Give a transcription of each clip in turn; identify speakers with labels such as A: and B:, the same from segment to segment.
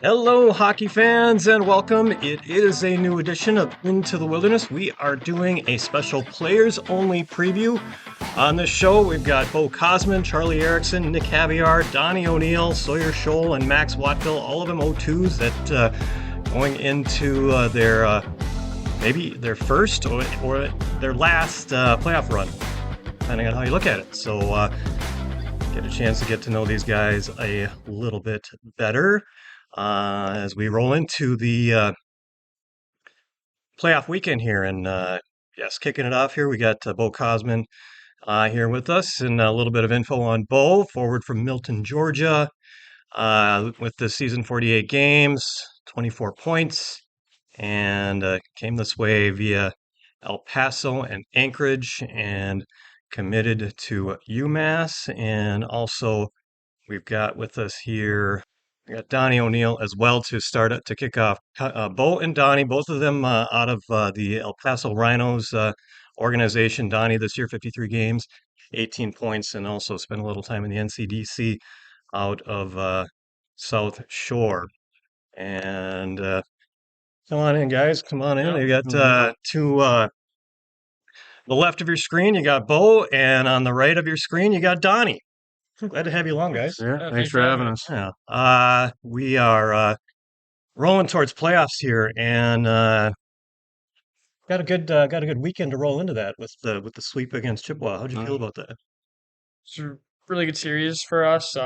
A: Hello, hockey fans, and welcome. It is a new edition of Into the Wilderness. We are doing a special players only preview. On this show, we've got Bo Cosman, Charlie Erickson, Nick Haviar, Donnie O'Neil, Sawyer Scholl, and Max Wattvil, all of them O2s that going into maybe their first or their last playoff run, depending on how you look at it. So get a chance to get to know these guys a little bit better. As we roll into the playoff weekend here. And yes, kicking it off here, we got Bo Cosman here with us, and a little bit of info on Bo, forward from Milton, Georgia, with the season 48 games, 24 points, and came this way via El Paso and Anchorage, and committed to UMass. And also, we've got with us here. We got Donnie O'Neil as well to kick off. Bo and Donnie, both of them out of the El Paso Rhinos organization. Donnie this year, 53 games, 18 points, and also spent a little time in the NCDC out of South Shore. And come on in, guys. Come on in. You got to the left of your screen, you got Bo, and on the right of your screen, you got Donnie. Glad to have you along, guys.
B: Yeah, thanks for having us.
A: Yeah. We are rolling towards playoffs here, and got a good weekend to roll into that with the sweep against Chippewa. How'd you feel about that?
C: It's a really good series for us.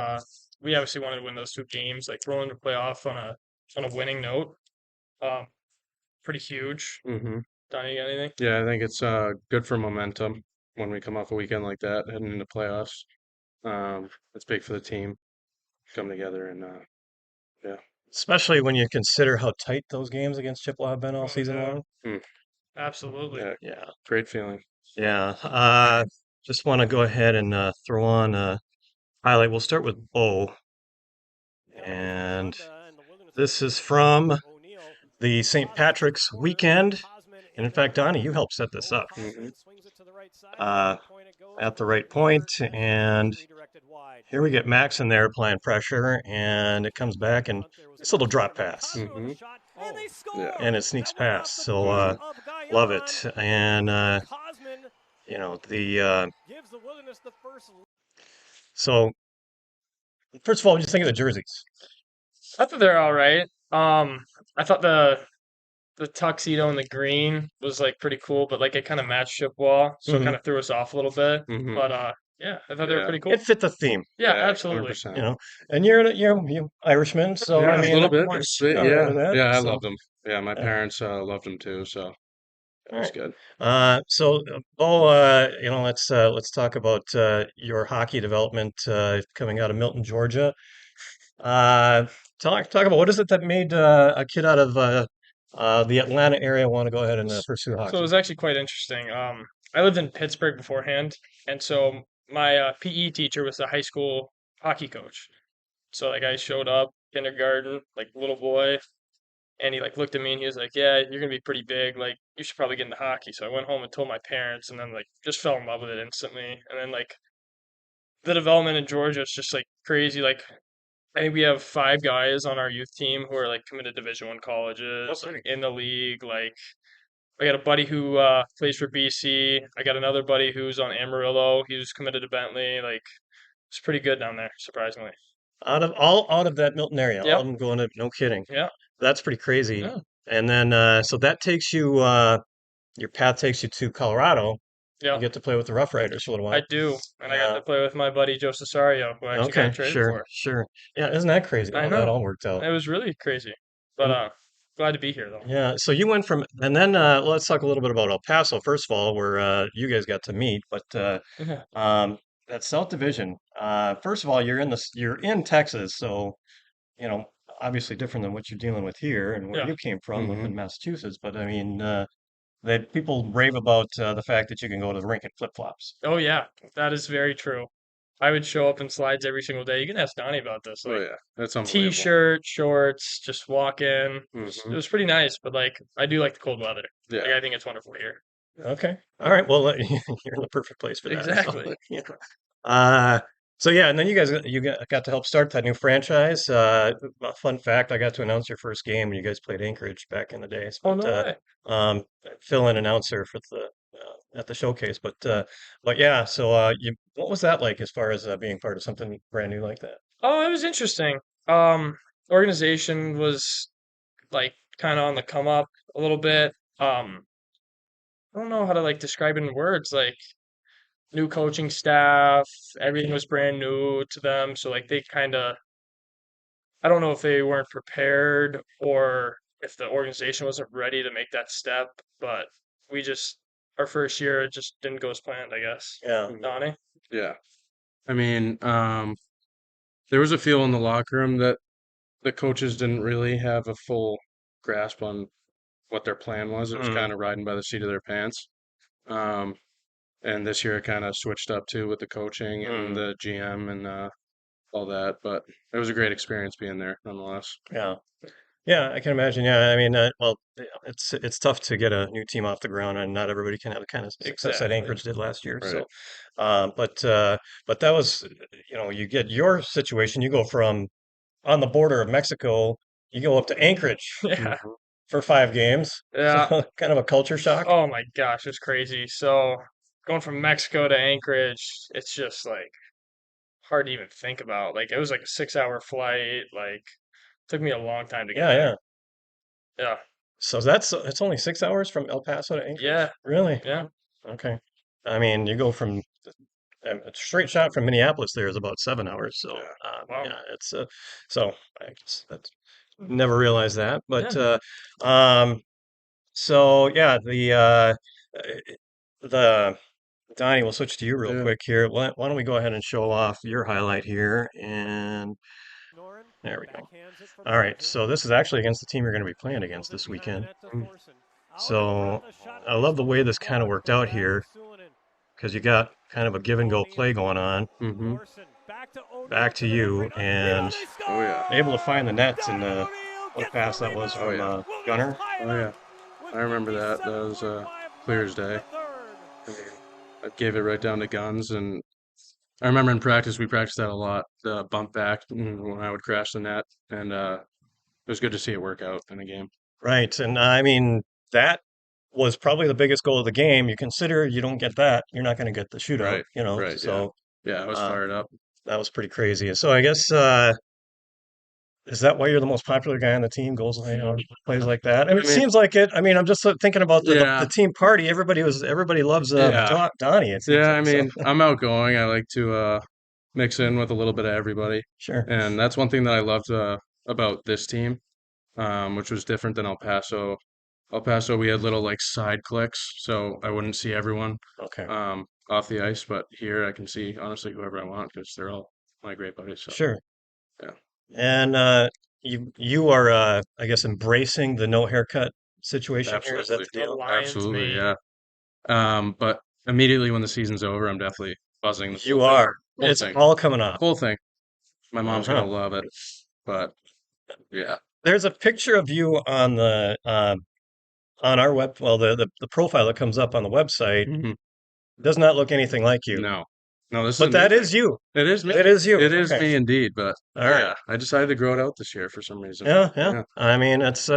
C: We obviously wanted to win those two games, like rolling the playoff on a winning note. Um, Pretty huge.
B: hmm
C: Donnie, you got anything?
B: Yeah, I think it's good for momentum when we come off a weekend like that, heading into playoffs. It's big for the team come together and yeah.
A: Especially when you consider how tight those games against Chippewa have been all season long.
B: Mm,
C: Absolutely.
B: yeah,
A: Yeah.
B: great feeling.
A: Yeah. Just want to go ahead and throw on a highlight. We'll start with Bo, and this is from the St. Patrick's weekend. And in fact, Donnie, you helped set this up uh, at the right point. And here we get Max in there applying pressure, and it comes back, and this little drop pass,
B: Yeah.
A: and it sneaks past. So love it. And you know so first of all, what do you think of the jerseys?
C: I thought they're all right. I thought the tuxedo and the green was like pretty cool, but like it kind of matched Chippewa, so it kind of threw us off a little bit.
B: hmm
C: But yeah, I thought they were pretty cool.
A: It fit the theme,
C: Yeah,
B: Yeah,
C: absolutely.
B: 100%.
A: And you're Irishman, so
B: Yeah,
A: I
B: a
A: mean,
B: little bit.
A: all right with that.
B: Yeah, I
A: So,
B: loved them. Yeah, my
A: all
B: parents loved them too, so that was
A: right.
B: good.
A: Bo, let's talk about your hockey development coming out of Milton, Georgia. Uh, talk about what is it that made a kid out of the Atlanta area want to go ahead and pursue
C: So it
A: hockey?
C: was actually quite interesting. I lived in Pittsburgh beforehand, and so my PE teacher was the high school hockey coach. So like I showed up kindergarten, like little boy, and he like looked at me and he was like, "Yeah, you're gonna be pretty big. Like you should probably get into hockey." So I went home and told my parents, and then like just fell in love with it instantly. And then like the development in Georgia is just like crazy. Like I think we have 5 guys on our youth team who are like committed to Division I colleges, like in the league. Like I got a buddy who plays for BC. I got another buddy who's on Amarillo. He was committed to Bentley. Like it's pretty good down there, surprisingly.
A: Out of that Milton area, all
C: Yep.
A: of them going to, no kidding.
C: Yeah.
A: That's pretty crazy.
C: Yeah.
A: And then so that takes you your path takes you to Colorado. You
C: Yeah.
A: get to play with the Rough Riders for a little
C: I
A: while.
C: do, and I got
A: Uh,
C: to play with my buddy Joe Cesario, who I actually got
A: okay,
C: traded
A: sure,
C: for.
A: sure. Yeah, isn't that crazy
C: I
A: how that
C: know.
A: all worked out?
C: It was really crazy, but
A: And
C: glad to be here though.
A: yeah, so you went from, and then let's talk a little bit about El Paso first of all, where you guys got to meet. But
C: Yeah.
A: um, that South Division, first of all, you're in Texas, so you know obviously different than what you're dealing with here and where
C: Yeah.
A: you came from
B: hmm
A: in Massachusetts. But I mean, that people rave about the fact that you can go to the rink in flip-flops.
C: Oh yeah, that is very true. I would show up in slides every single day. You can ask Donnie about this.
B: Oh
C: Like
B: yeah, that's unbelievable.
C: t-shirt, shorts, just walk in. It
B: hmm
C: was pretty nice, but like I do like the cold weather. Like
B: Yeah.
C: I think it's wonderful here.
A: Okay, all right. Well, you're in the perfect place for that. So,
C: Exactly.
A: yeah. Uh, So yeah, and then got to help start that new franchise. A fun fact: I got to announce your first game when you guys played Anchorage back in the days.
C: Oh,
A: But
C: no way.
A: um, fill-in announcer for the at the showcase. But yeah, so what was that like as far as being part of something brand new like that?
C: Oh, it was interesting. Um, Organization was like kind of on the come up a little bit. I don't know how to like describe it in words. Like new coaching staff, everything was brand new to them. So like they kind of, I don't know if they weren't prepared or if the organization wasn't ready to make that step, but we just, our first year, it just didn't go as planned, I guess.
A: Yeah,
B: Mhm.
C: Donnie?
B: Yeah. I mean, there was a feel in the locker room that the coaches didn't really have a full grasp on what their plan was. It was
A: mm,
B: kind of riding by the seat of their pants. Um, and this year it kind of switched up too with the coaching and
A: mm,
B: the GM and all that. But it was a great experience being there, nonetheless.
A: yeah. Yeah, I can imagine. Yeah, I mean, well, it's tough to get a new team off the ground, and not everybody can have the kind of success that
C: Exactly.
A: Anchorage did last year.
B: Right.
A: So, uh, but uh, but that was, you get your situation. You go from on the border of Mexico, you go up to Anchorage
C: Yeah.
B: Mhm.
A: for 5 games. So,
C: Yeah.
A: kind of a culture shock.
C: Oh my gosh, it's crazy. So going from Mexico to Anchorage, it's just like hard to even think about. Like it was like a 6 hour flight. Like took me a long time to get
A: Yeah,
C: there.
A: yeah.
C: Yeah.
A: So it's only 6 hours from El Paso to Anchorage.
C: Yeah.
A: Really?
C: Yeah.
A: Okay. I mean, you go from a straight shot from Minneapolis there is about 7 hours. So,
B: Yeah.
C: Wow.
A: yeah, so I guess that's never realized that. But
C: Yeah.
A: um, so yeah, the Donnie, we'll switch to you real
B: Yeah.
A: quick here. Why don't we go ahead and show off your highlight here? And
D: Noren
A: there we go.
D: backhands it from
A: All right,
D: center.
A: so this is actually against the team you're going to be playing
D: Drills
A: against
D: it
A: this
D: behind the
A: weekend.
D: net to
B: Mm.
D: Thorson. Out in front,
A: So
D: the shot
A: I
D: iced
A: love the way
D: away.
A: this kind of
D: Ball
A: worked
D: comes
A: out
D: back to
A: here
D: Sulinen.
A: because you got kind of a give and go
D: Mahoney in
A: play going
D: front.
A: on.
B: Mm-hmm.
D: Thorson back to O'Neil
A: Back
D: to
A: to
D: the net
A: you,
D: right. Rebound,
A: and
D: they
B: Oh
D: score!
B: yeah.
A: able to find the net, and
D: Donovan O'Neil
A: what a
D: gets the
A: pass that was
B: Oh
A: from
D: rebound.
B: yeah.
D: Will this
A: Gunner.
D: tie it
B: Oh
D: up
B: yeah.
D: with
B: I remember that. That was
D: 57.5
B: clear
D: left
B: as
D: in
B: day.
D: the third.
B: I mean, I gave it right down to guns, and I remember in practice we practiced that a lot. The bump back when I would crash the net, and it was good to see it work out in a game.
A: Right, and I mean that was probably the biggest goal of the game. You consider you don't get that, you're not going to get the shootout,
B: Right. Right. Yeah.
A: So
B: Yeah. I was
A: uh,
B: fired up.
A: that was pretty crazy. So I guess is that why you're the most popular guy on the team? Goals, plays like that. And
B: I
A: it
B: mean,
A: seems like it. I mean, I'm just thinking about the
B: yeah.
A: team party. Everybody loves
B: Yeah.
A: Donnie. It seems
B: Yeah. I
A: like so.
B: mean, I'm outgoing. I like to mix in with a little bit of everybody,
A: Sure.
B: and that's one thing that I loved about this team, which was different than El Paso. El Paso, we had little like side clicks, so I wouldn't see everyone
A: Okay.
B: off the ice. But here, I can see honestly whoever I want because they're all my great buddies. So
A: Sure.
B: yeah,
A: And you are I guess embracing the no haircut situation here. Is that
B: absolutely,
A: the
C: The
A: deal?
C: Lions
B: absolutely,
C: mate.
B: yeah. But immediately when the season's over, I'm definitely buzzing the
A: You are.
B: whole
A: It's
B: thing,
A: all coming off.
B: whole thing. My mom's gonna
A: Uh-huh.
B: love it. But yeah,
A: There's a picture of you on our well, the profile that comes up on the website
B: hmm
A: does not look anything like you.
B: no, no, this is
A: But that
B: amazing.
A: is you.
B: It is me.
A: It is you.
B: It is
A: Okay.
B: me indeed. But
A: All right.
B: yeah, I decided to grow it out this year for some reason.
A: Yeah, yeah.
B: Yeah,
A: I mean, it's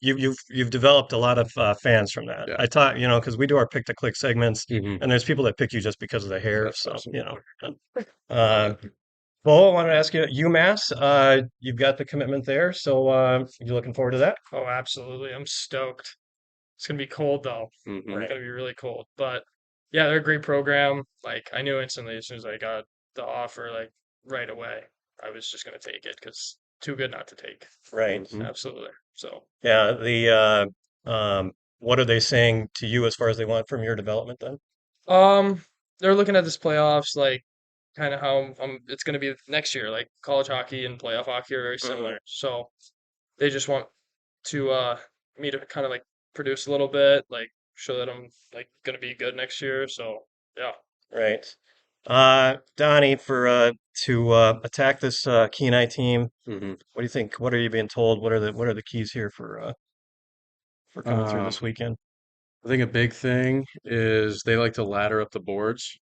A: you've developed a lot of fans from that.
B: yeah.
A: I thought, because we do our pick to click segments,
B: hmm
A: and there's people that pick you just because of the hair.
B: That's
A: So,
B: awesome. Love
A: Uh,
B: it.
A: Bo, I wanted to ask you, UMass, you've got the commitment there, so you looking forward to that?
C: Oh, absolutely. I'm stoked. It's gonna be cold though.
B: hmm
C: It's
A: Right.
C: gonna be really cold. But yeah, they're a great program. Like I knew instantly as soon as I got the offer, like right away, I was just gonna take it because too good not to take.
A: Right.
B: hmm
C: Absolutely. So
A: Yeah. What are they saying to you as far as they want from your development then?
C: um they're looking at this playoffs like kind of how it's gonna be next year. Like college hockey and playoff hockey are very
A: Hmm.
C: similar. So they just want to me to kind of like produce a little bit, like show that I'm like gonna be good next year. So yeah.
A: Right. Donnie, for to attack this Kenai team,
B: hmm
A: what do you think? What are you being told? What are the keys here for coming through
B: Um,
A: this weekend?
B: I think a big thing is they like to ladder up the boards,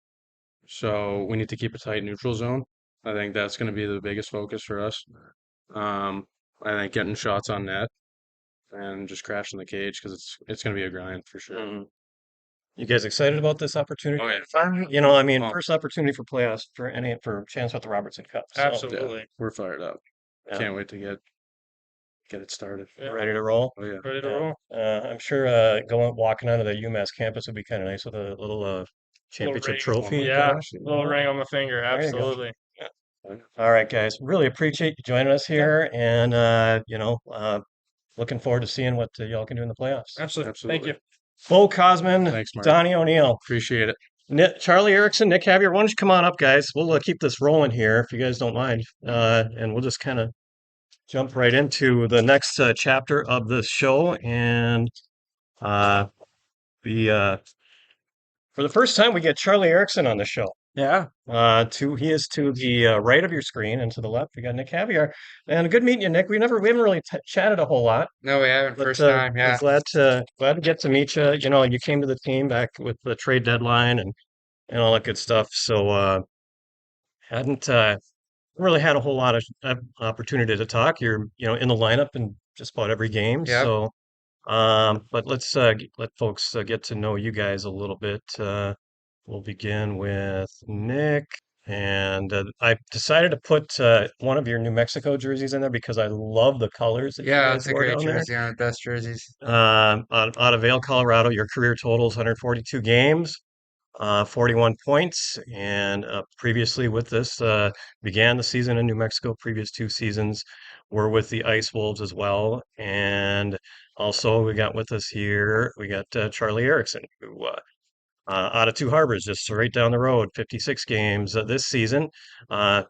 B: so we need to keep a tight neutral zone. I think that's going to be the biggest focus for us. Um, I think getting shots on net and just crashing the cage because it's going to be a grind for sure.
A: Mhm. You guys excited about this opportunity?
B: Oh yeah,
A: You know, I mean,
B: well,
A: first opportunity for playoffs for a chance at the Robertson Cup. So
B: yeah,
C: Absolutely.
B: we're fired up.
A: yeah,
B: Can't wait to get it started.
C: Yeah.
A: ready to roll.
B: Oh yeah,
C: Ready to
A: Yeah.
C: roll.
A: I'm sure walking onto the UMass campus would be kind of nice with a little
C: Little
A: championship
C: ring.
B: oh my
A: trophy.
C: Yeah.
B: gosh, yeah.
C: Little ring on my finger.
A: There you go.
C: Absolutely.
A: Yeah.
B: Oh,
A: All right, guys. Really appreciate you joining us
C: Yeah.
A: here, and looking forward to seeing what y'all can do in the playoffs.
C: Absolutely. Thank
B: absolutely.
C: you.
A: Bo Cosman,
B: Thanks, Mark.
A: Donnie O'Neil,
B: Appreciate it.
A: Charlie Erickson, Nick Haviar. Why don't you come on up, guys? We'll keep this rolling here if you guys don't mind, and we'll just kind of jump right into the next chapter of this show. And uh, the for the first time, we get Charlie Erickson on the show.
E: Yeah.
A: He is to the right of your screen, and to the left, we got Nick Haviar. And good meeting you, Nick. We haven't really chatted a whole lot,
E: No, we haven't.
A: but
E: First time.
A: we're
E: Yeah.
A: glad to get to meet you. You know, you came to the team back with the trade deadline and all that good stuff. So hadn't really had a whole lot of opportunity to talk. You're in the lineup in just about every game.
E: Yep.
A: So but let's let folks get to know you guys a little bit. We'll begin with Nick. And I decided to put one of your New Mexico jerseys in there because I love the colors that you
E: Yeah,
A: guys
E: it's a
A: wore
E: great
A: down there.
E: jersey, one of the best jerseys.
A: Out of Vail, Colorado, your career total is 142 games, 41 points. And previously with this, began the season in New Mexico. Previous two seasons were with the Ice Wolves as well. And also, we got with us here, we got Charlie Erickson, who out of Two Harbors, just right down the road, 56 games this season. Uh,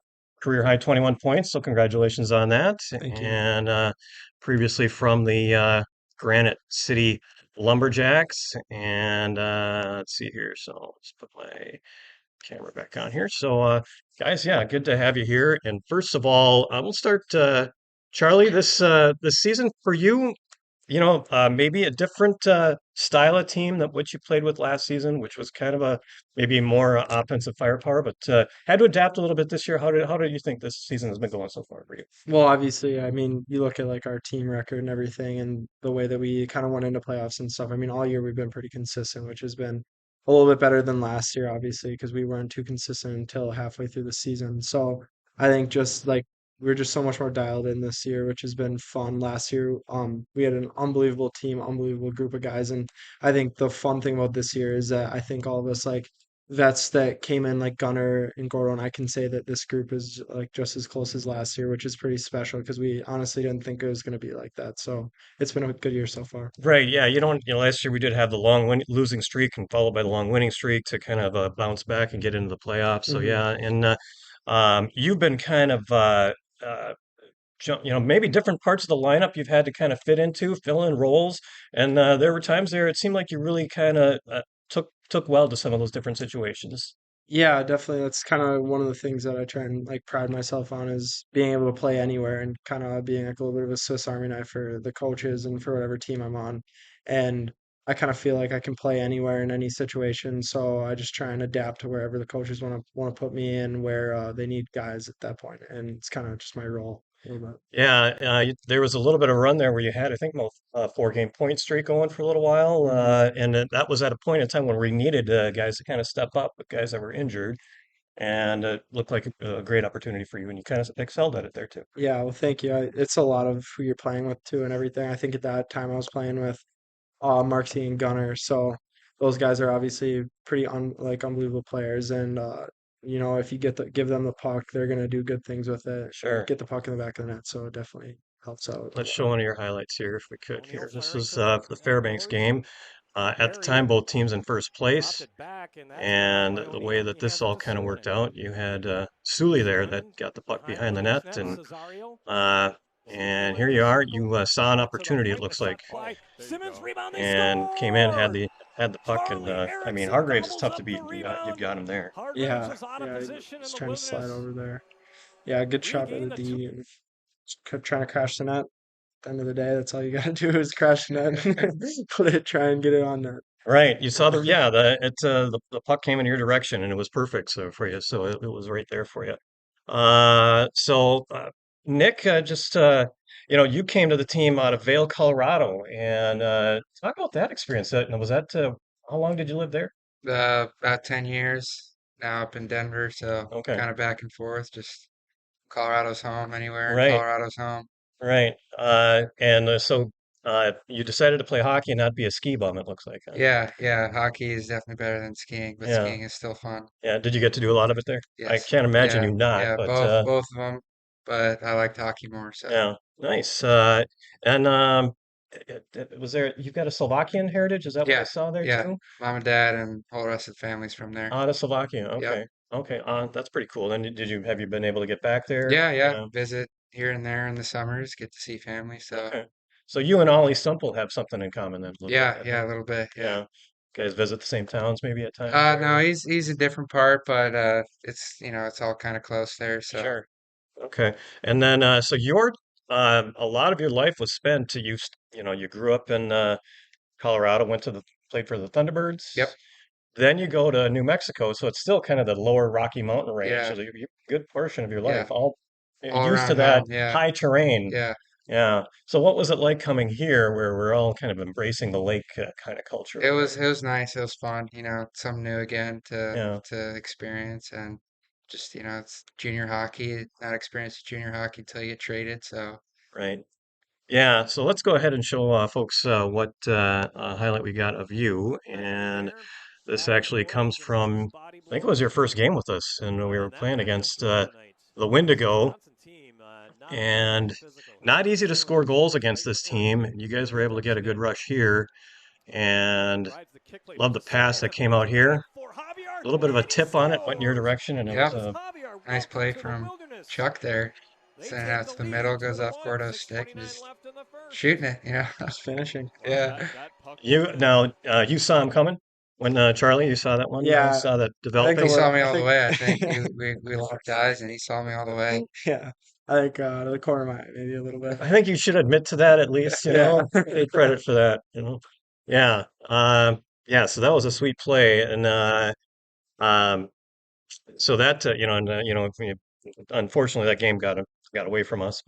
A: Career high 21 points, so congratulations on that.
E: Thank you.
A: And previously from the Granite City Lumberjacks. And let's see here. So let's put my camera back on here. So, guys, yeah, good to have you here. And first of all, we'll start, Charlie. This season for you, maybe a different style of team than what you played with last season, which was kind of a maybe more offensive firepower, but had to adapt a little bit this year. How do you think this season has been going so far for you?
F: Well, obviously, I mean, you look at like our team record and everything and the way that we kind of went into playoffs and stuff. I mean, all year we've been pretty consistent, which has been a little bit better than last year, obviously, because we weren't too consistent until halfway through the season. So I think just like we're just so much more dialed in this year, which has been fun. Last year, we had an unbelievable team, unbelievable group of guys, and I think the fun thing about this year is that I think all of us like vets that came in like Gunner and Gordon, I can say that this group is like just as close as last year, which is pretty special because we honestly didn't think it was going to be like that. So it's been a good year so far.
A: Right, yeah, last year we did have the losing streak and followed by the long winning streak to kind of bounce back and get into the playoffs. So
F: Hmm.
A: yeah, and you've been kind of uh, maybe different parts of the lineup you've had to kind of fit into, fill in roles, and there were times there it seemed like you really kind of took well to some of those different situations.
F: Yeah, definitely. That's kind of one of the things that I try and like pride myself on is being able to play anywhere and kind of being like a little bit of a Swiss Army knife for the coaches and for whatever team I'm on. And I kind of feel like I can play anywhere in any situation. So I just try and adapt to wherever the coaches want to put me in, where they need guys at that point. And it's kind of just my role a little bit.
A: Yeah, there was a little bit of run there where you had, I think, a 4 game point streak going for a little while,
F: Hmm.
A: and that was at a point in time when we needed guys to kind of step up with guys that were injured, and it looked like a great opportunity for you, and you kind of excelled at it there too.
F: Yeah, well, thank you. It's a lot of who you're playing with too and everything. I think at that time I was playing with Marksy and Gunner. So those guys are obviously pretty unbelievable players, and if you give them the puck, they're gonna do good things with it.
A: Sure.
F: Get the puck in the back of the net, so it definitely helps out a
A: Let's
F: lot.
A: show one of your highlights here if we could
D: O'Neil
A: here. This
D: firing
A: was
D: to the
A: the
D: end
A: Fairbanks
D: boards.
A: game. At the time,
D: Barrier
A: both teams in first
D: dropped
A: place.
D: it back, and that's
A: And
D: grabbed by
A: the way
D: O'Neil.
A: that
D: He
A: this
D: has it
A: all
D: to
A: kind of worked
D: Noren.
A: out, you had Sully there that
D: Noren
A: got the puck
D: behind
A: behind the
D: O'Neil's
A: net,
D: net.
A: and
D: Cesario.
A: uh,
D: Simmons
A: here
D: with
A: you
D: the
A: are.
D: circle.
A: You saw an
D: Shot to the
A: opportunity. It
D: point. The
A: looks like,
D: shot fly. Simmons rebound. They
A: and came in, had
D: score.
A: the puck, and
D: Charlie
A: I mean
D: Erickson
A: Hargraves is
D: gobbles
A: tough to
D: up
A: beat.
D: the
A: You've
D: rebound.
A: got him there.
D: Hargraves
F: Yeah,
D: was out of
F: yeah,
D: position in
F: just
D: the
F: trying to slide
D: wilderness.
F: over there. Yeah, good shot by
D: Regained
F: the
D: the two.
F: D and just kept trying to crash the net. At the end of the day, that's all you gotta do is crash the net, put it, try and get it on net.
A: Right. You saw the puck came in your direction and it was perfect so for you. So it was right there for you. So Nick, you came to the team out of Vail, Colorado, and talk about that experience. Was that how long did you live there?
E: About 10 years now up in Denver, so
A: Okay,
E: kind of back and forth. Just Colorado's home, anywhere in
A: right,
E: Colorado's home.
A: right. And so you decided to play hockey and not be a ski bum, it looks like, huh?
E: Yeah, yeah, hockey is definitely better than skiing, but
A: Yeah,
E: skiing is still fun.
A: yeah. Did you get to do a lot of it there? I
E: Yes.
A: can't imagine
E: Yeah,
A: you not,
E: yeah,
A: but
E: both of them, but I liked hockey more, so.
A: yeah, nice. And was there, you've got a Slovakian heritage? Is that what I
E: Yeah,
A: saw there
E: yeah.
A: too?
E: Mom and dad and whole rest of the family's from there.
A: Out of Slovakia.
E: Yep.
A: Okay. Okay. That's pretty cool. Then have you been able to get back there?
E: Yeah, yeah.
A: Yeah.
E: Visit here and there in the summers, get to see family, so
A: Okay. So you and Ollie Stumple have something in common then, it looks like
E: yeah,
A: that, huh?
E: yeah, a little bit, yeah.
A: Yeah. Guys visit the same towns maybe at times
E: No,
A: or
E: he's a different part, but it's it's all kind of close there, so
A: sure. Okay. And then so your a lot of your life was spent you grew up in Colorado, went to the played for the Thunderbirds.
E: yep,
A: Then you go to New Mexico, so it's still kind of the lower Rocky Mountain range. So
E: yeah,
A: you good portion of your
E: yeah,
A: life, all
E: all
A: used to
E: around
A: that
E: home, yeah,
A: high terrain.
E: yeah.
A: Yeah. So what was it like coming here, where we're all kind of embracing the lake kind of culture
E: It
A: over
E: was
A: there?
E: it was nice. It was fun, something new again
A: Yeah.
E: to experience and just it's junior hockey. Not experienced junior hockey until you get traded. So
A: Right. Yeah. So let's go ahead and show folks what highlight we got of you. And this actually comes from, I think it was your first game with us, and we were playing against the Wendigo. And not easy to score goals against this team. You guys were able to get a good rush here, and love the pass that came out here. A little bit of a tip on it, went in your direction, and it was
E: yeah,
A: a
E: nice play from Chuck there. Sending it out to the middle, goes off Gordo's stick and just shooting it.
F: Just finishing.
E: Yeah.
A: you saw him coming when Charlie, you saw that one,
F: Yeah,
A: saw that
F: I think
E: He
A: developing.
E: saw me
F: I
E: all the
F: think
E: way, I think. We locked eyes and he saw me all the way.
F: yeah, I think to the corner of my eye, maybe a little bit.
A: I think you should admit to that at least,
F: Yeah.
A: take credit for that. Yeah, yeah. So that was a sweet play, and um, so that and unfortunately that game got away from us,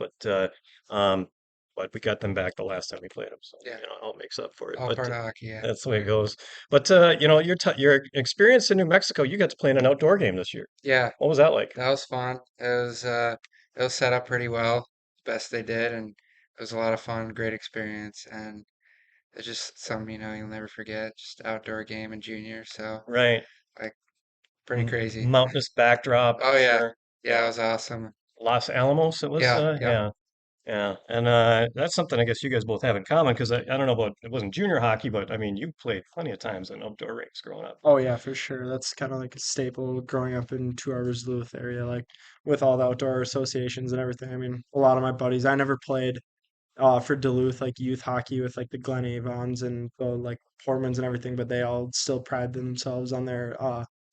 A: um, but we got them back the last time we played them, so
E: Yeah.
A: it all makes up for it.
E: All
A: But
E: part of hockey, yeah.
A: that's the way it goes. But your experience in New Mexico, you got to play in an outdoor game this year.
E: Yeah,
A: What was that like?
E: that was fun. It was set up pretty well, best they did, and it was a lot of fun, great experience, and it's just something, you'll never forget. Just outdoor game in junior, so
A: Right,
E: like pretty crazy.
A: mountainous backdrop,
E: Oh
A: I'm
E: yeah.
A: sure.
E: Yeah, it
A: Yeah,
E: was awesome.
A: Los Alamos, it was.
E: Yeah, yeah.
A: Yeah. Yeah, and that's something I guess you guys both have in common because I don't know about it wasn't junior hockey, but I mean you played plenty of times in outdoor rinks growing up.
F: Oh yeah, for sure. That's kind of like a staple growing up in 2 Hours Duluth area, like with all the outdoor associations and everything. I mean, a lot of my buddies. I never played for Duluth like youth hockey with like the Glen Avons and the like Portmans and everything, but they all still pride themselves on their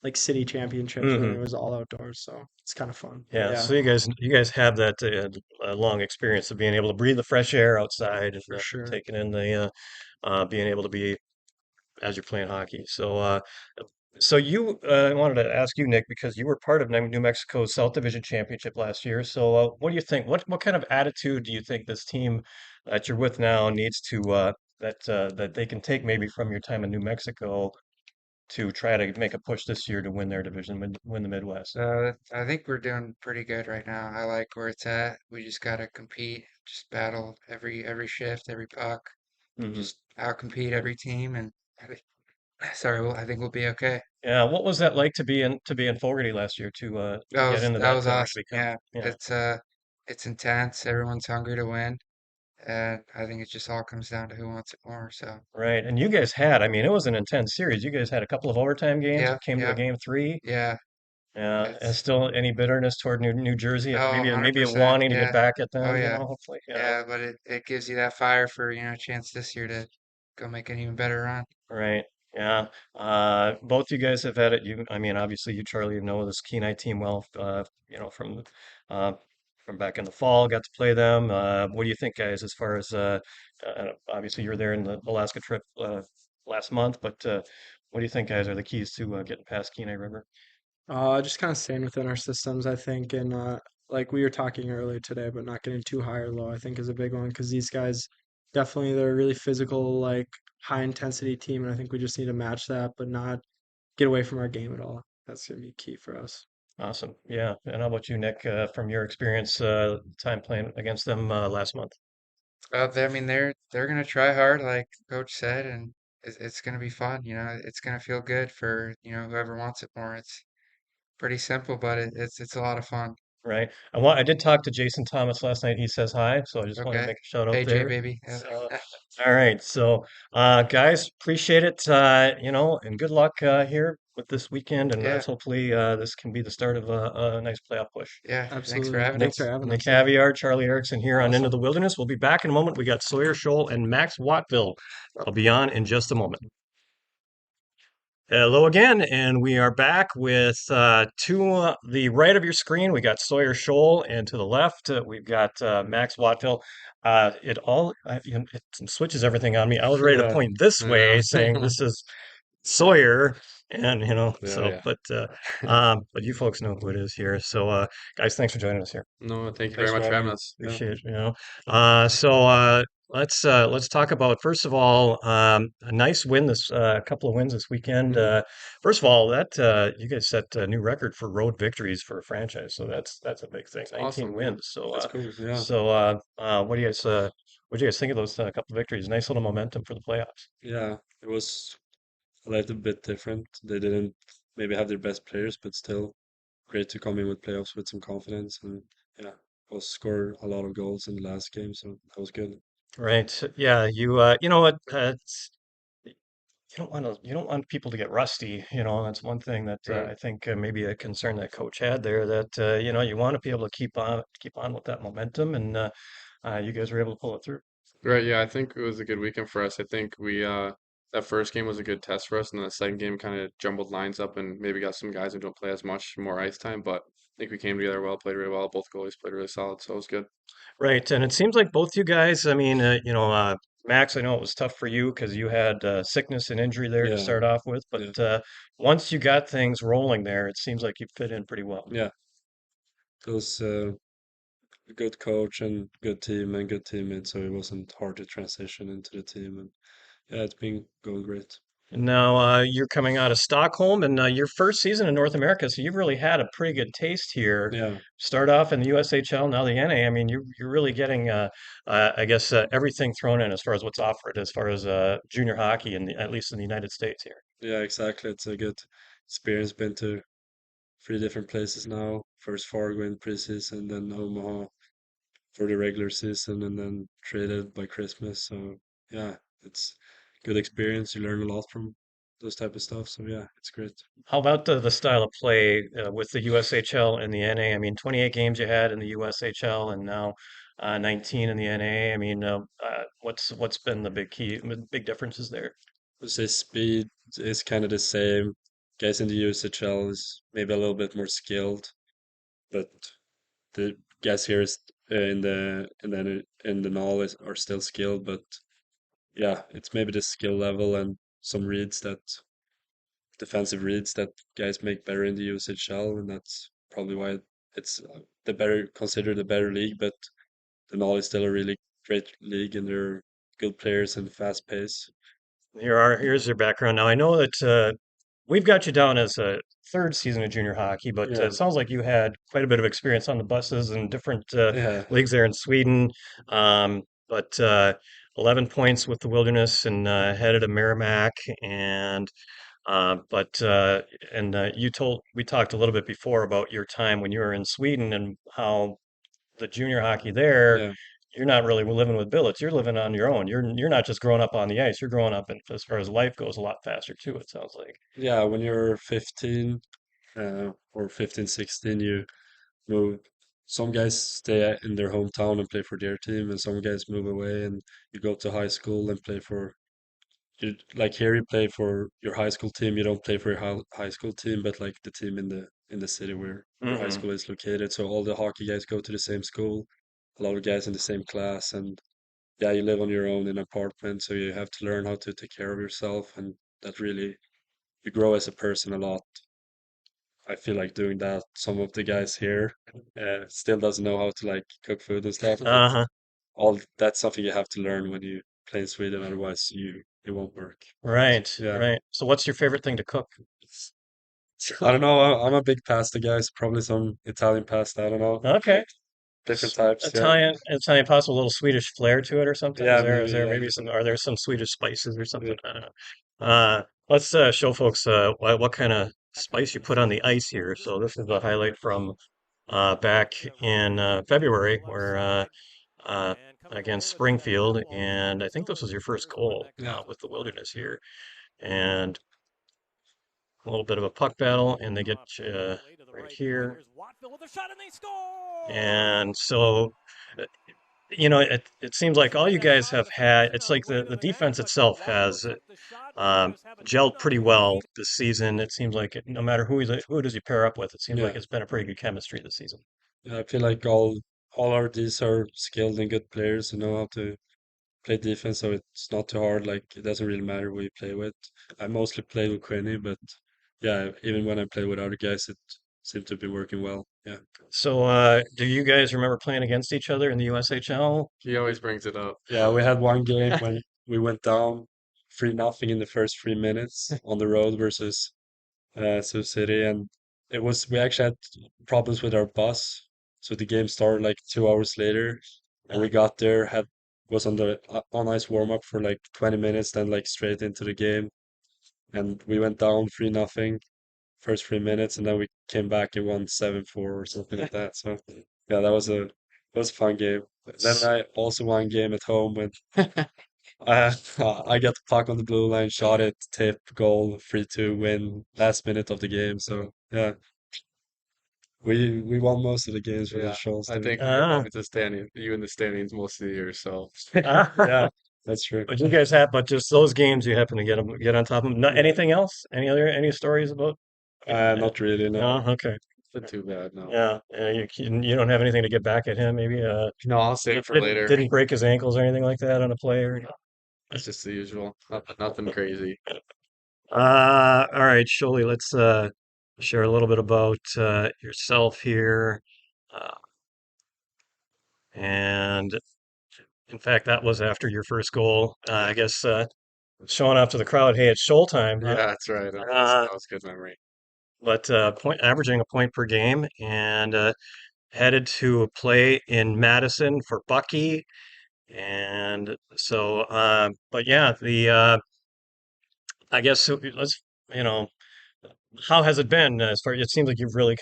F: like city championships when
A: Hmm.
F: it was all outdoors. So it's kind of fun.
A: Yeah,
F: Yeah,
A: so you guys have that long experience of being able to breathe the fresh air outside and
F: for sure.
A: taking in the being able to be as you're playing hockey. So I wanted to ask you, Nick, because you were part of New Mexico's South Division Championship last year. So what do you think? What kind of attitude do you think this team that you're with now needs to that they can take maybe from your time in New Mexico to try to make a push this year to win their division, win the Midwest?
E: I think we're doing pretty good right now. I like where it's at. We just gotta compete, just battle every shift, every puck,
A: Hmm.
E: just outcompete every team, and I think, sorry, I think we'll be okay.
A: Yeah, what was that like to be in Fogarty last year to get into
E: That
A: that
E: was awesome.
A: Rugby Cup?
E: Yeah,
A: Yeah,
E: it's intense. Everyone's hungry to win, and I think it just all comes down to who wants it more. So,
A: right. And you guys had, I mean, it was an intense series. You guys had a couple of overtime games.
E: yeah,
A: It came to a
E: yeah,
A: game three.
E: yeah.
A: Yeah, and
E: It's
A: still any bitterness toward New Jersey?
E: oh,
A: Maybe a
E: 100%.
A: wanting to get
E: Yeah.
A: back at
E: Oh
A: them,
E: yeah.
A: hopefully. Yeah,
E: Yeah, but it gives you that fire for, a chance this year to go make an even better run.
A: right. Yeah. Both you guys have had it. I mean, obviously you, Charlie, know this Kenai team well, uh, from back in the fall, got to play them. What do you think, guys, as far as, obviously you were there in the Alaska trip, last month, but, what do you think, guys, are the keys to, getting past Kenai River?
F: Just kind of staying within our systems, I think, and like we were talking earlier today, but not getting too high or low, I think is a big one because these guys definitely they're a really physical, like high intensity team, and I think we just need to match that, but not get away from our game at all. That's gonna be key for us.
A: Awesome. Yeah. And how about you, Nick, from your experience, time playing against them last month?
E: I mean, they're gonna try hard, like Coach said, and it's gonna be fun. You know, it's gonna feel good for whoever wants it more. It's pretty simple, but it's a lot of fun.
A: Right. I did talk to Jason Thomas last night. He says hi, so I just wanted to
E: Okay,
A: make a shout out
E: AJ
A: there.
E: baby.
A: So, all right. So, guys, appreciate it. And good luck here with this weekend. And
E: Yeah,
A: let's hopefully this can be the start of a nice playoff push.
E: yeah. Thanks for
F: Absolutely.
E: having
A: Nick,
F: Thanks for
E: us.
F: having
A: Nick
F: us. Yeah.
A: Haviar, Charlie Erickson here on Into
F: Awesome.
A: the Wilderness. We'll be back in a moment. We got Sawyer Scholl and Max Wattvil. I'll be on in just a moment. Hello again, and we are back with to the right of your screen. We got Sawyer Scholl, and to the left we've got Max Wattville. It switches everything on me. I was ready to
B: Yeah,
A: point this
B: yeah,
A: way, saying this is Sawyer, and
B: yeah, yeah.
A: but you folks know who it is here. So, guys, thanks for joining us here.
B: No, thank you very
C: Thanks for
B: much for
C: having
B: having
C: me.
B: us. Yeah.
A: Appreciate it. Let's talk about first of all a nice win this couple of wins this weekend.
B: Hmm.
A: First of all, that you guys set a new record for road victories for a franchise, so that's a big thing.
B: It's
A: 19
B: awesome. Yeah,
A: wins.
B: that's cool. Yeah,
A: What do you guys think of those couple victories? Nice little momentum for the playoffs.
G: Yeah, it was a little bit different. They didn't maybe have their best players, but still great to come in with playoffs with some confidence. And yeah, was score a lot of goals in the last game, so that was good.
A: Right. Yeah. You know what? You don't want people to get rusty. That's one thing that
G: Right.
A: I think maybe a concern that coach had there. That you want to be able to keep on with that momentum, and you guys were able to pull it through.
B: right. Yeah, I think it was a good weekend for us. I think we that first game was a good test for us, and then the second game kind of jumbled lines up and maybe got some guys who don't play as much more ice time. But I think we came together well, played really well. Both goalies played really solid, so it was good.
A: Right, and it seems like both you guys. I mean, Max, I know it was tough for you because you had sickness and injury there to
G: Yeah,
A: start off with, but
G: yeah,
A: once you got things rolling there, it seems like you fit in pretty well.
G: yeah. It was a good coach and good team and good teammates, so it wasn't hard to transition into the team. And yeah, it's been going great.
A: And now you're coming out of Stockholm and your first season in North America, so you've really had a pretty good taste here.
G: Yeah,
A: Start off in the USHL, now the NA. I mean, you're really getting, I guess, everything thrown in as far as what's offered, as far as junior hockey, at least in the United States here.
G: yeah, exactly. It's a good experience. Been to three different places now. First Fargo in preseason, then Omaha for the regular season, and then traded by Christmas. So yeah, it's good experience. You learn a lot from those type of stuff. So yeah, it's great.
A: How about the style of play with the USHL and the NA? I mean, 28 games you had in the USHL and now 19 in the NA. I mean, what's been the big differences there?
G: I would say speed is kind of the same. Guys in the USHL is maybe a little bit more skilled, but the guys here is in the NAL are still skilled, but yeah, it's maybe the skill level and some reads that defensive reads that guys make better in the USHL, and that's probably why it's the better considered a better league. But the NAL is still a really great league, and they're good players and fast pace.
A: Here's your background. Now I know that we've got you down as a third season of junior hockey, but
G: Yeah,
A: it sounds like you had quite a bit of experience on the buses and different
G: yeah,
A: leagues there in Sweden. But 11 points with the Wilderness and headed to Merrimack, and but and you told we talked a little bit before about your time when you were in Sweden and how the junior hockey there,
G: yeah,
A: you're not really living with billets. You're living on your own. You're not just growing up on the ice. You're growing up, and as far as life goes, a lot faster too. It sounds like.
G: yeah. When you're 15 or 15, 16, you move. Some guys stay in their hometown and play for their team, and some guys move away and you go to high school and play for like here you play for your high school team. You don't play for your high school team, but like the team in the city where your high
A: Hmm.
G: school is located. So all the hockey guys go to the same school. A lot of guys in the same class, and yeah, you live on your own in an apartment, so you have to learn how to take care of yourself, and that really you grow as a person a lot. I feel like doing that. Some of the guys here still doesn't know how to like cook food and stuff, but
A: Uh-huh.
G: all that's something you have to learn when you play in Sweden, otherwise it won't work.
A: Right,
G: Yeah.
A: right. So what's your favorite thing to cook?
G: I don't know. I'm a big pasta guy, so probably some Italian pasta. I don't know.
A: Okay.
G: Different types. Yeah.
A: Italian pasta, with a little Swedish flair to it or something?
G: Yeah,
A: Is
G: maybe.
A: there
G: Yeah.
A: maybe some, are there some Swedish spices or
G: Yeah.
A: something? I don't know. Let's show folks what kind of spice you put on the ice here. So this is a highlight from back in February where uh, against Springfield, and I think this was your first goal
G: Yeah.
A: with the Wilderness here. And a little bit of a puck battle, and they get right here. And so, uh, it seems like all you guys have had, it's like the defense itself has um, gelled pretty well this season. It seems like no matter who does you pair up with, it seems like
G: Yeah.
A: it's been a pretty good chemistry this season.
G: Yeah, I feel like all our Ds are skilled and good players who know how to play defense, so it's not too hard. Like it doesn't really matter who you play with. I mostly play with Quinny, but yeah, even when I play with other guys, it seemed to be working well. Yeah.
A: So, do you guys remember playing against each other in the USHL?
B: He always brings it up.
G: Yeah, we had one game when we went down 3-0 in the first 3 minutes on the road versus Sioux City, and we actually had problems with our bus, so the game started like 2 hours later, and we got there, had was on the on ice warm up for like 20 minutes, then like straight into the game, and we went down 3-0 first 3 minutes, and then we came back and won 7-4 or something like that. So yeah, that was a fun game. Then I also won game at home when I I got the puck on the blue line, shot it, tip, goal, 3-2 win, last minute of the game. So yeah, we won most of the games for the
B: Yeah,
G: Scholz
B: I
G: team.
B: think we were
A: Ah,
B: always the standing, you in the standings most of the year. So
G: Yeah, that's true.
A: but you guys have, but just those games you happen to get on top of them. Not anything else? Any stories about?
G: Not really, no.
A: No, okay.
B: not too bad. No,
A: Yeah, you don't have anything to get back at him, maybe.
B: no, I'll save it for later.
A: Didn't break his ankles or anything like that on a play or.
B: It's just the usual. Nothing crazy.
A: All right, Sholey, let's share a little bit about yourself here. Uh, and in fact, that was after your first goal. I guess showing off to the crowd, hey, it's show time,
B: Yeah,
A: huh?
B: that's right.
A: Uh,
B: That was good memory.
A: but averaging a point per game and headed to play in Madison for Bucky. And so, but yeah, I guess let's, you know, how has it been as far? It seems like you've really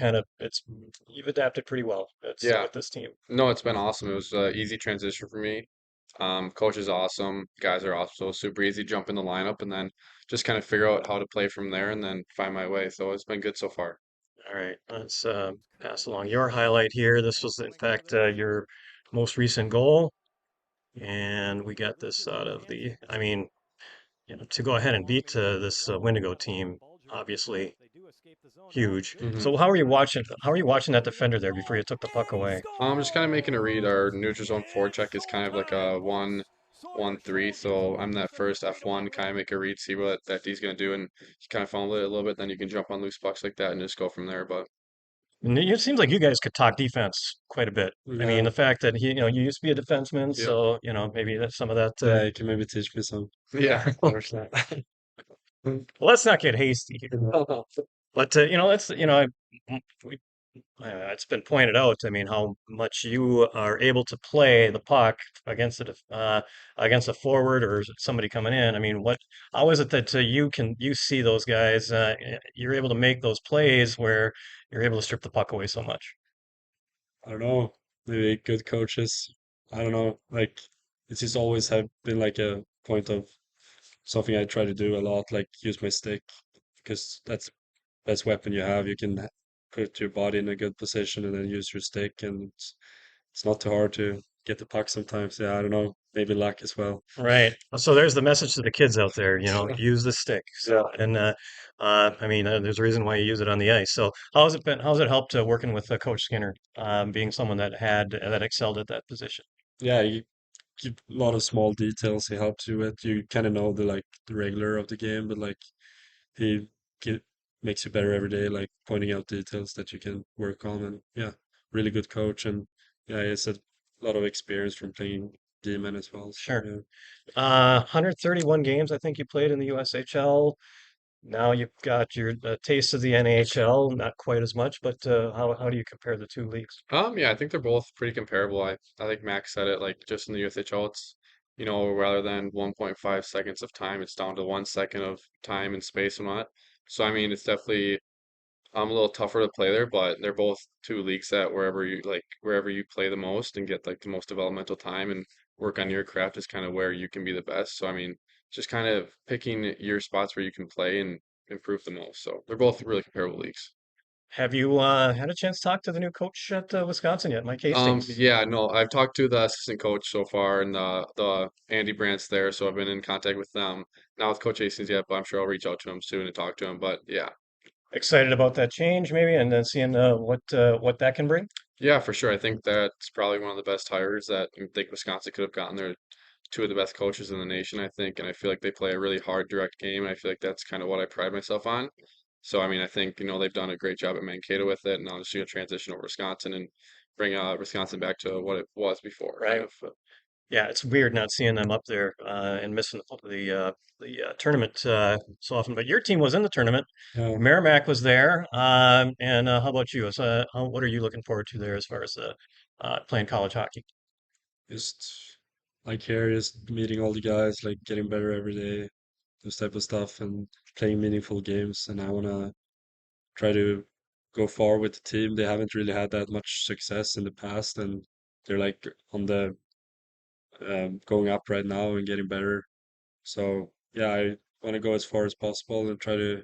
A: you've adapted pretty well.
B: Yeah,
A: With this team.
B: no, it's been awesome. It was an easy transition for me. Coach is awesome. Guys are also super easy. Jump in the lineup and then just kind of figure out how to play from there and then find my way. So it's been good so far.
A: All right, let's pass along your highlight here. This was, in fact, your most recent goal, and we got this out of the. I mean, to go ahead and beat this Wendigo team, obviously huge.
B: Hmm.
A: So how are you watching? How are you watching that defender there before you took the puck away?
B: I'm just kind of making a read. Our neutral zone forecheck is kind of like a 1-1-3. So I'm that first F1, kind of make a read, see what that D's gonna do, and you kind of fumble it a little bit. Then you can jump on loose pucks like that and just go from there. But
A: And it seems like you guys could talk defense quite a bit. I mean,
G: Yeah,
A: the fact that you used to be a defenseman,
B: yep,
A: so maybe that's some of that.
G: yeah, you can maybe teach me some.
B: yeah, 100%.
A: Well, let's not get hasty here. But let's we, it's been pointed out. I mean, how much you are able to play the puck against against a forward or somebody coming in. I mean, how is it that you see those guys? You're able to make those plays where you're able to strip the puck away so much.
G: I don't know, maybe good coaches. I don't know, like it's just always have been like a point of something I try to do a lot, like use my stick because that's the best weapon you have. You can put your body in a good position and then use your stick, and it's not too hard to get the puck sometimes. Yeah, I don't know, maybe luck as well.
A: Right. So there's the message to the kids out there, use the stick.
G: Yeah.
A: So, and I mean, there's a reason why you use it on the ice. So how's it helped working with Coach Skinner, being someone that excelled at that position?
G: Yeah, you keep a lot of small details he helps you with. You kind of know the regular of the game, but like he gi- makes you better every day, like pointing out details that you can work on. And yeah, really good coach. And yeah, he has a lot of experience from playing D-man as well. So
A: Sure.
G: yeah.
A: 131 games, I think you played in the USHL. Now you've got your taste of the NHL, not quite as much, but how do you compare the two leagues?
B: Yeah, I think they're both pretty comparable. I think Max said it, like just in the USHL, it's, rather than 1.5 seconds of time, it's down to 1 second of time and space and whatnot. So I mean, it's definitely a little tougher to play there, but they're both two leagues that wherever you play the most and get like the most developmental time and work on your craft is kind of where you can be the best. So I mean, just kind of picking your spots where you can play and improve the most. So they're both really comparable leagues.
A: Have you had a chance to talk to the new coach at Wisconsin yet, Mike Hastings?
B: Yeah, no, I've talked to the assistant coach so far and the Andy Brandt's there, so I've been in contact with them. Not with Coach Hastings yet, but I'm sure I'll reach out to him soon and talk to him. But yeah,
A: Excited about that change, maybe, and then seeing what that can bring?
B: yeah, for sure. I think that's probably one of the best hires that I think Wisconsin could have gotten. They're two of the best coaches in the nation, I think, and I feel like they play a really hard, direct game. And I feel like that's kind of what I pride myself on. So I mean, I think they've done a great job at Mankato with it, and now just gonna transition over to Wisconsin and bring Wisconsin back to what it was before, kind
A: Right.
B: of.
A: Yeah, it's weird not seeing them up there and missing the tournament so often. But your team was in the tournament.
G: Yeah,
A: Merrimack was there. And how about you? What are you looking forward to there as far as playing college hockey?
G: just like here, just meeting all the guys, like getting better every day, this type of stuff, and playing meaningful games. And I wanna try to go far with the team. They haven't really had that much success in the past, and they're like on the going up right now and getting better. So yeah, I want to go as far as possible and try to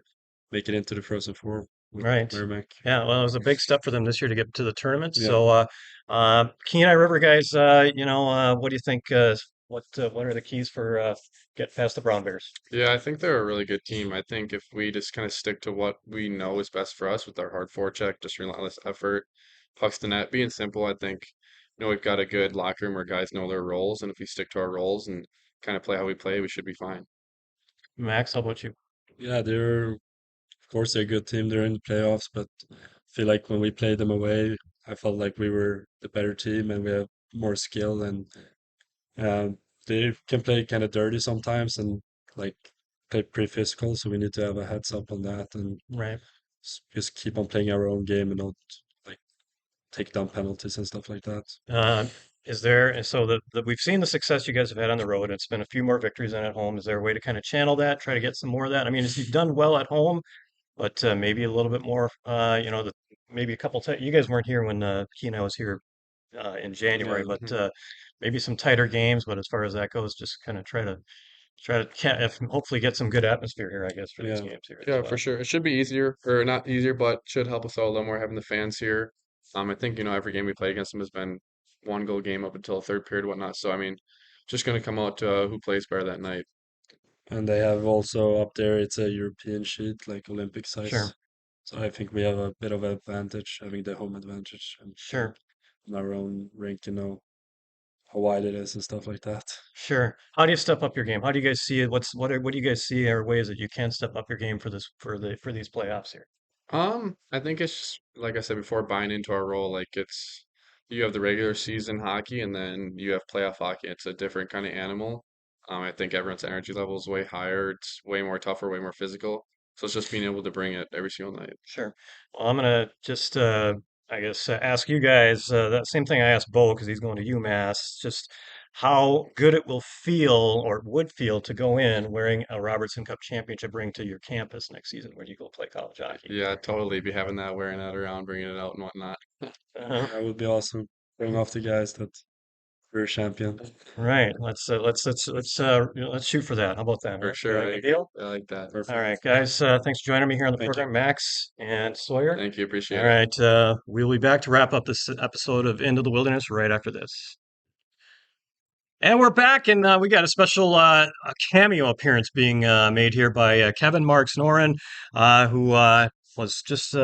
G: make it into the Frozen Four with
A: Right.
G: Merrimack.
A: Yeah, well, it was a big step for them this year to get to the tournament.
G: Yeah,
A: So, Kenai River guys, what do you think? What are the keys for getting past the Brown Bears?
B: Yeah, I think they're a really good team. I think if we just kind of stick to what we know is best for us with our hard forecheck, just relentless effort, pucks to net, being simple, I think, we've got a good locker room where guys know their roles, and if we stick to our roles and kind of play how we play, we should be fine.
A: Max, how about you?
G: yeah, they're of course they're a good team. They're in the playoffs, but I feel like when we played them away, I felt like we were the better team and we have more skill and they can play kind of dirty sometimes and like play pretty physical. So we need to have a heads up on that and
A: Right.
G: just keep on playing our own game and not like take down penalties and stuff like that.
A: Uh, is there, so we've seen the success you guys have had on the road. It's been a few more victories than at home. Is there a way to kind of channel that, try to get some more of that? I mean, you've done well at home, but maybe a little bit more, maybe a couple times. You guys weren't here when Kenai was here in January,
G: Yeah,
A: but maybe some tighter games. But as far as that goes, just kind of hopefully get some good atmosphere here, I guess, for these
G: yeah,
A: games here as
B: Yeah, for
A: well.
B: sure. It should be easier, or not easier, but should help us out a little more having the fans here. I think, every game we play against them has been one goal game up until third period, whatnot. So, I mean, just going to come out to who plays better that night.
G: and they have also up there it's a European sheet like Olympic
A: Sure,
G: size. So I think we have a bit of advantage having the home advantage and
A: sure.
G: in our own rink, how wide it is and stuff like that.
A: Sure. How do you step up your game? How do you guys see it? What do you guys see are ways that you can step up your game for these playoffs here?
B: I think it's just, like I said before, buying into our role. Like you have the regular season hockey and then you have playoff hockey. It's a different kind of animal. I think everyone's energy level is way higher. It's way more tougher, way more physical. So it's just being able to bring it every single night.
A: Sure. Well, I'm gonna just I guess ask you guys that same thing I asked Bo because he's going to UMass. Just how good it will feel or would feel to go in wearing a Robertson Cup championship ring to your campus next season when you go play college hockey.
B: Yeah, totally. Be having that, wearing that around, bringing it out and whatnot.
A: Uh,
G: That would be awesome. Showing off the guys that we're a champion.
A: right. Let's shoot for that. How about that?
B: For
A: Huh?
B: sure.
A: Good deal.
B: I like that.
A: All right,
G: Perfect.
A: guys. Thanks for joining me here on the
G: Thank you.
A: program, Max and Sawyer.
B: Thank you.
A: All
B: Appreciate it.
A: right, we'll be back to wrap up this episode of Into the Wilderness right after this. And we're back, and we got a special a cameo appearance being made here by Kevin Marx Noren, who was just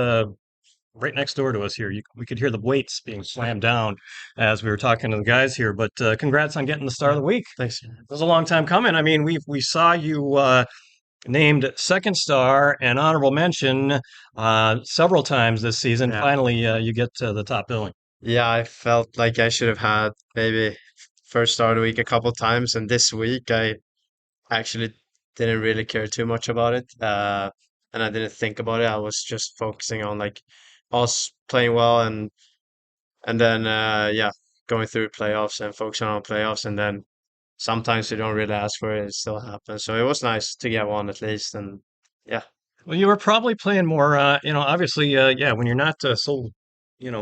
A: right next door to us here. We could hear the weights being slammed down as we were talking to the guys here. But congrats on getting the start of the week.
F: Thanks.
A: It was a long time coming. I mean, we saw you named second star and honorable mention several times this season.
H: Yeah.
A: Finally, you get the top billing.
H: Yeah, I felt like I should have had maybe first star of the week a couple times, and this week I actually didn't really care too much about it. And I didn't think about it. I was just focusing on like us playing well and then yeah, going through playoffs and focusing on playoffs, and then sometimes you don't really ask for it, it still happens. So it was nice to get one at least, and yeah.
A: Well, you were probably playing more, obviously, yeah, when you're not so,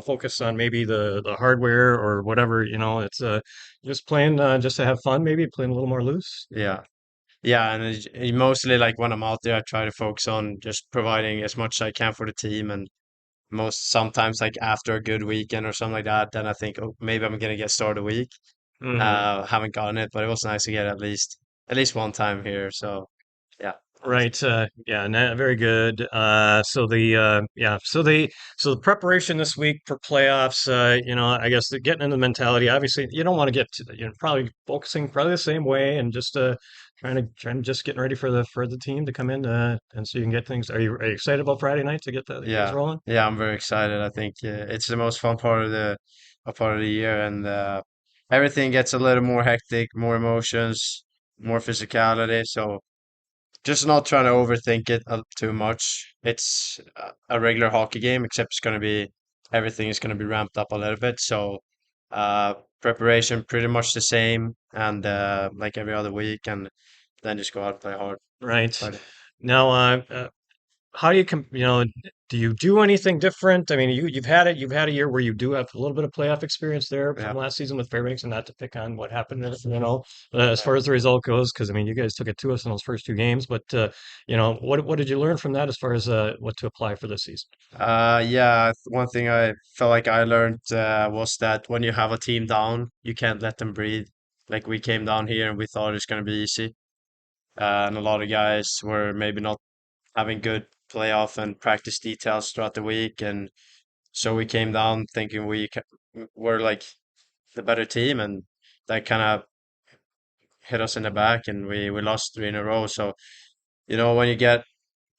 A: focused on maybe the hardware or whatever, it's just playing just to have fun, maybe playing a little more loose.
H: Yeah. Yeah, and mostly like when I'm out there, I try to focus on just providing as much as I can for the team, and most sometimes like after a good weekend or something like that, then I think, oh, maybe I'm gonna get start of the week.
A: Hmm.
H: Haven't gotten it, but it was nice to get at least one time here. So yeah,
A: Right. Yeah. Very good. So the preparation this week for playoffs. I guess getting into the mentality. Obviously, you don't want to get to probably focusing probably the same way and just trying to just getting ready for the team to come in and so you can get things. Are you excited about Friday night to get the things
H: yeah,
A: rolling?
H: yeah. I'm very excited. I think it's the most fun part of the year, and everything gets a little more hectic, more emotions, more physicality. So just not trying to overthink it too much. It's a regular hockey game, except everything is going to be ramped up a little bit. So, preparation pretty much the same, and like every other week, and then just go out and play hard.
A: Right.
H: Friday.
A: Now, how do do you do anything different? I mean, you've had a year where you do have a little bit of playoff experience there
H: Yeah,
A: from last season with Fairbanks, and not to pick on what happened, as
H: yeah.
A: far as the result goes, because I mean, you guys took it to us in those first two games, but what did you learn from that as far as what to apply for this season?
H: Yeah. One thing I felt like I learned was that when you have a team down, you can't let them breathe. Like we came down here and we thought it was going to be easy, and a lot of guys were maybe not having good playoff and practice details throughout the week, and so we came down thinking were like the better team, and that kind of hit us in the back, and we lost three in a row. So when you get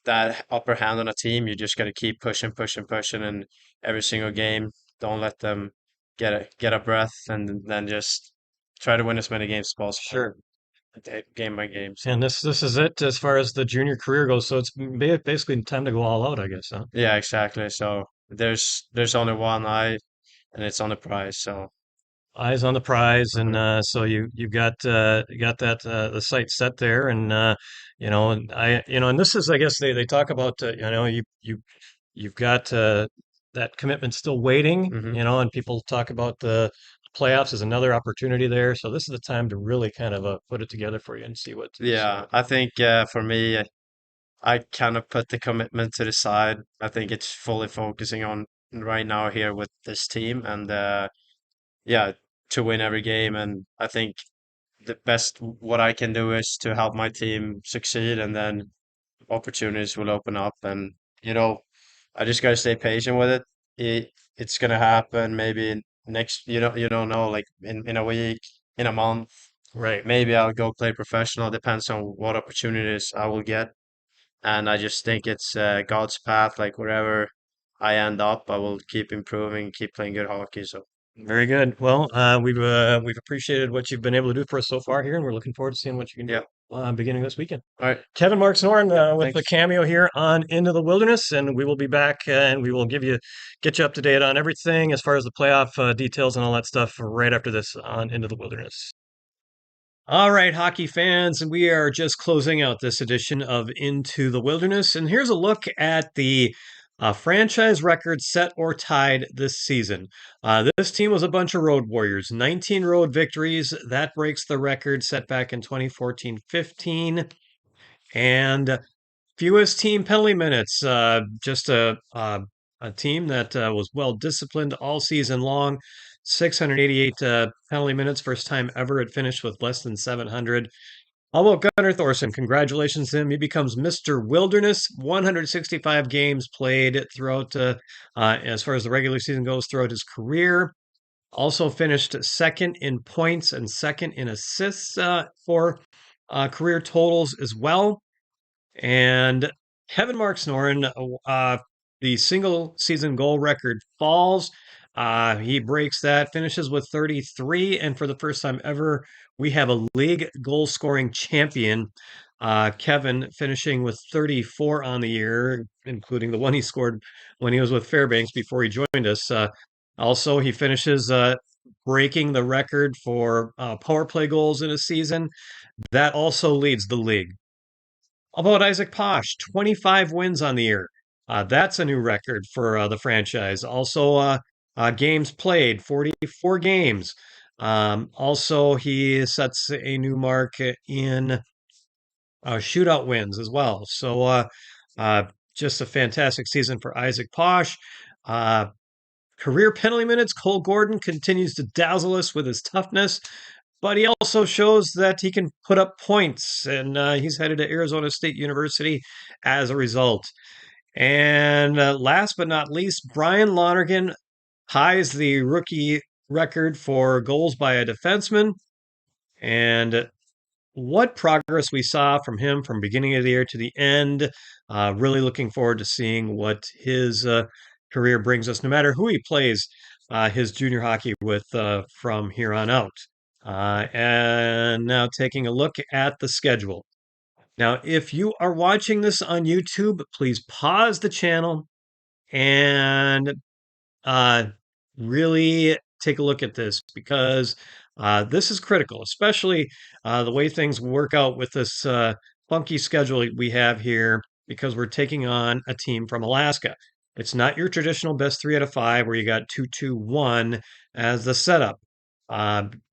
H: that upper hand on a team, you just got to keep pushing, pushing, pushing, and every single game, don't let them get a breath, and then just try to win as many games as possible,
A: Sure.
H: game by game. So
A: And this is it as far as the junior career goes. So it's basically time to go all out, I guess, huh?
H: yeah, exactly. So there's only one eye, and it's on the prize. So.
A: Eyes on the prize, and
H: Mhm.
A: so you got that the sight set there, and and and this is, I guess they talk about you've got that commitment still waiting,
H: Mhm.
A: and people talk about the playoffs as another opportunity there. So this is the time to really kind of put it together for you and see
H: Yeah,
A: what.
H: I think for me, I kind of put the commitment to the side. I think it's fully focusing on right now here with this team, and yeah, to win every game. And I think the best what I can do is to help my team succeed, and then opportunities will open up. And I just gotta stay patient with it. It's gonna happen maybe next. You don't know, like in a week, in a month.
A: Right.
H: Maybe I'll go play professional. Depends on what opportunities I will get. And I just think it's God's path. Like wherever I end up, I will keep improving, keep playing good hockey. So
A: Very good. Well, we've appreciated what you've been able to do for us so far here, and we're looking forward to seeing what you can
H: yeah,
A: do beginning this weekend.
H: all right,
A: Kevin Marx Noren with the
H: thanks.
A: cameo here on Into the Wilderness, and we will be back and we will get you up to date on everything as far as the playoff details and all that stuff right after this on Into the Wilderness. All right, hockey fans, and we are just closing out this edition of Into the Wilderness, and here's a look at the franchise record set or tied this season. This team was a bunch of road warriors, 19 road victories. That breaks the record set back in 2014-15. And fewest team penalty minutes. Just a team that was well disciplined all season long. 688 penalty minutes, first time ever it finished with less than 700. How about Gunnar Thorson? Congratulations to him. He becomes Mr. Wilderness. 165 games played throughout, as far as the regular season goes, throughout his career. Also finished second in points and second in assists for career totals as well. And Kevin Marx Noren, the single season goal record falls. He breaks that, finishes with 33, and for the first time ever, we have a league goal scoring champion. Kevin finishing with 34 on the year, including the one he scored when he was with Fairbanks before he joined us. Also, he finishes breaking the record for power play goals in a season. That also leads the league. How about Isaac Posh? 25 wins on the year. That's a new record for the franchise. Also, games played, 44 games. Also, he sets a new mark in shootout wins as well. So, uh, just a fantastic season for Isaac Posh. Uh, Career penalty minutes, Cole Gordon continues to dazzle us with his toughness, but he also shows that he can put up points, and he's headed to Arizona State University as a result. And last but not least, Brian Lonergan ties the rookie record for goals by a defenseman. And what progress we saw from him from beginning of the year to the end. Really looking forward to seeing what his career brings us, no matter who he plays his junior hockey with from here on out. And now taking a look at the schedule. Now, if you are watching this on YouTube, please pause the channel and uh, really take a look at this because this is critical, especially the way things work out with this funky schedule we have here because we're taking on a team from Alaska. It's not your traditional best 3 out of 5 where you got 2-2-1 as the setup.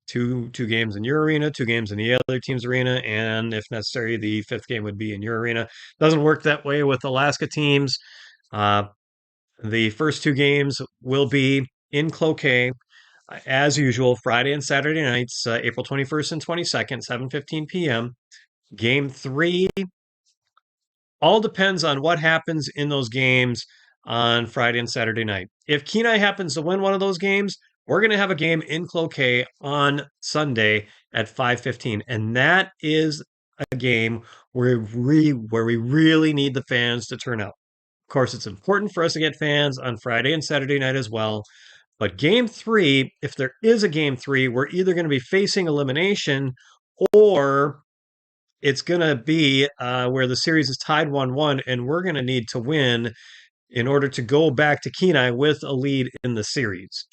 A: Two games in your arena, 2 games in the other team's arena, and if necessary, the 5th game would be in your arena. Doesn't work that way with Alaska teams. The first 2 games will be in Cloquet, as usual, Friday and Saturday nights, April 21st and 22nd, 7:15 p.m. Game 3 all depends on what happens in those games on Friday and Saturday night. If Kenai happens to win one of those games, we're going to have a game in Cloquet on Sunday at 5:15, and that is a game where we really need the fans to turn out. Of course, it's important for us to get fans on Friday and Saturday night as well. But game 3, if there is a game 3, we're either going to be facing elimination or it's going to be where the series is tied 1-1 and we're going to need to win in order to go back to Kenai with a lead in the series.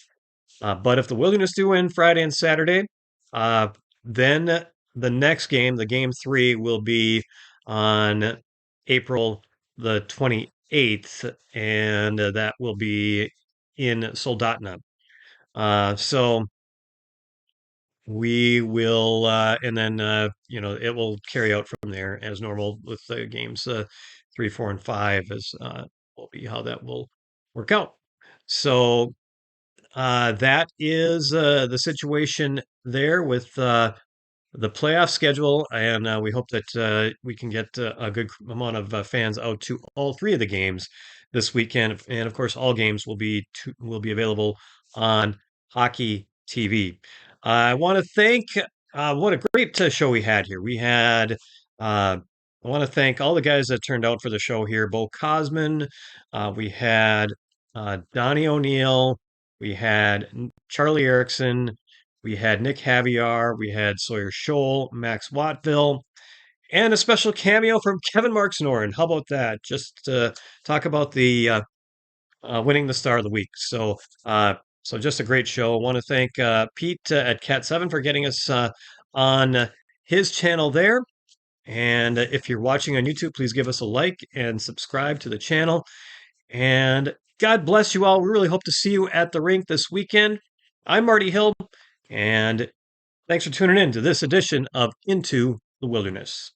A: But if the Wilderness do win Friday and Saturday, then the next game, the game 3, will be on April the 28th, and that will be in Soldotna. So we will, and then it will carry out from there as normal with the games 3, 4, and 5 as will be how that will work out. So that is the situation there with the playoff schedule, and we hope that we can get a good amount of fans out to all 3 of the games this weekend. And of course, all games will be available on Hockey TV. I want to thank what a great show we had here. We had I want to thank all the guys that turned out for the show here. Bo Cosman, we had Donnie O'Neil, we had Charlie Erickson, we had Nick Haviar, we had Sawyer Scholl, Max Wattvil, and a special cameo from Kevin Marx Noren. How about that? Just to talk about the winning the Star of the Week. So just a great show. I want to thank Pete at Cat7 for getting us on his channel there. And if you're watching on YouTube, please give us a like and subscribe to the channel. And God bless you all. We really hope to see you at the rink this weekend. I'm Marty Hill, and thanks for tuning in to this edition of Into the Wilderness.